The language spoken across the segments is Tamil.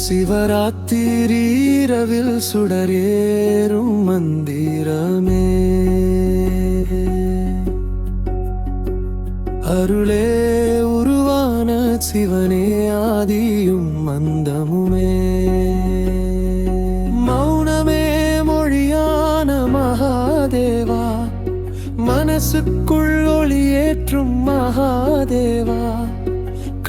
சிவராத்திரி இரவில் சுடரேறும் மந்திரமே அருளே உருவான சிவனே ஆதியும் அந்தமுமே மௌனமே மொழியான மகாதேவா மனசுக்குள் ஒளியேற்றும் மகாதேவா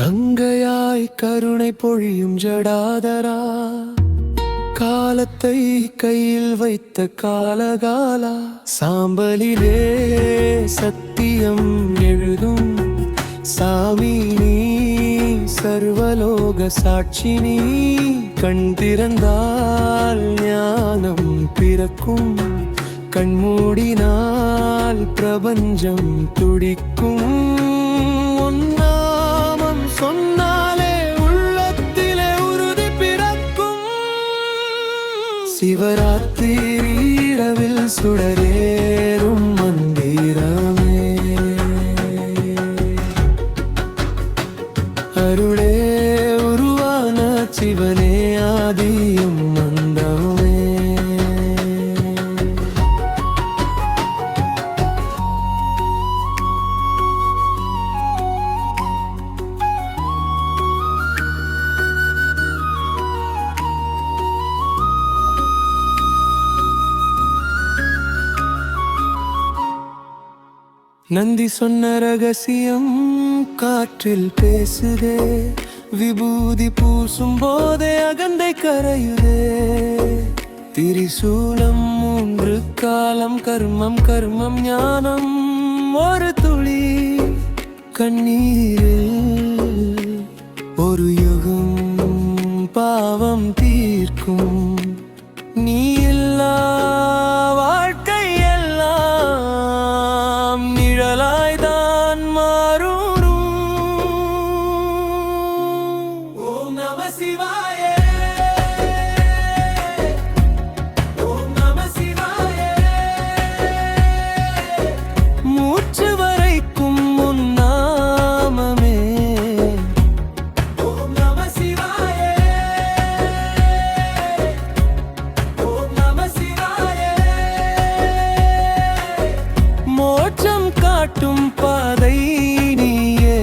கங்கையாய் கருணை பொழியும் ஜடாதரா காலத்தை கையில் வைத்த காலகாலா சாம்பலிலே சத்தியம் எழுதும் சாமி நீ சர்வலோக சாட்சி நீ கண் திறந்தால் ஞானம் பிறக்கும் கண்மூடினால் பிரபஞ்சம் துடிக்கும் நாமம் சொன்னாலே உள்ளத்திலே உறுதி பிறக்கும் சிவராத்திரி இரவில் சுடரேறும் மந்திரமே அருளே உருவான சிவனே ஆதியும் அந்தமே நந்தி சொன்ன ரகசியம் காற்றில் பேசுதே விபூதி பூசும் போதே அகந்தை கரையுதே திரிசூலம் 3 காலம் கர்மம் கர்மம் ஞானம் ஒரு துளி கண்ணீரில் ஒரு யுகம் பாவம் தீர்க்கும் நீ இல்லா வாழ்க்கை எல்லாம் நிழலாய்தான் மாறும் ஓம் நம சிவாய ஓம் நம சிவாய மூச்சு வரைக்கும் உன் நாமமே ஓம் நம சிவாய ஓம் நம சிவாய மோட்சம் காட்டும் பாதை நீயே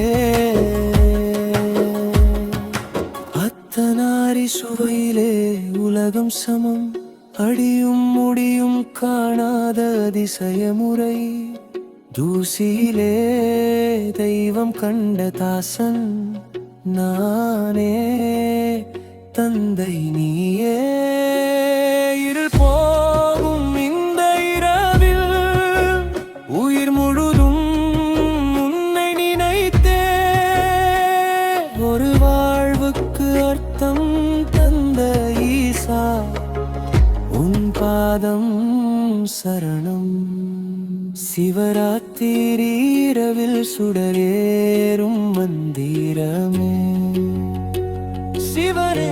அத்தனாரி சுவையிலே உலகம் சமம் அடியும் முடியும் காணாத அதிசயமுறை தூசியிலே தெய்வம் கண்ட தாசன் நானே தந்தை நீயே இருள் போகும் இந்த இரவில் உயிர் முழுதும் உன்னை நினைத்தே ஒரு வாழ்வுக்கு அர்த்தம் தந்த ஈசா உன் பாதம் சரணம் சிவராத்திரி இரவில் சுடரேறும் மந்திரமே சிவனே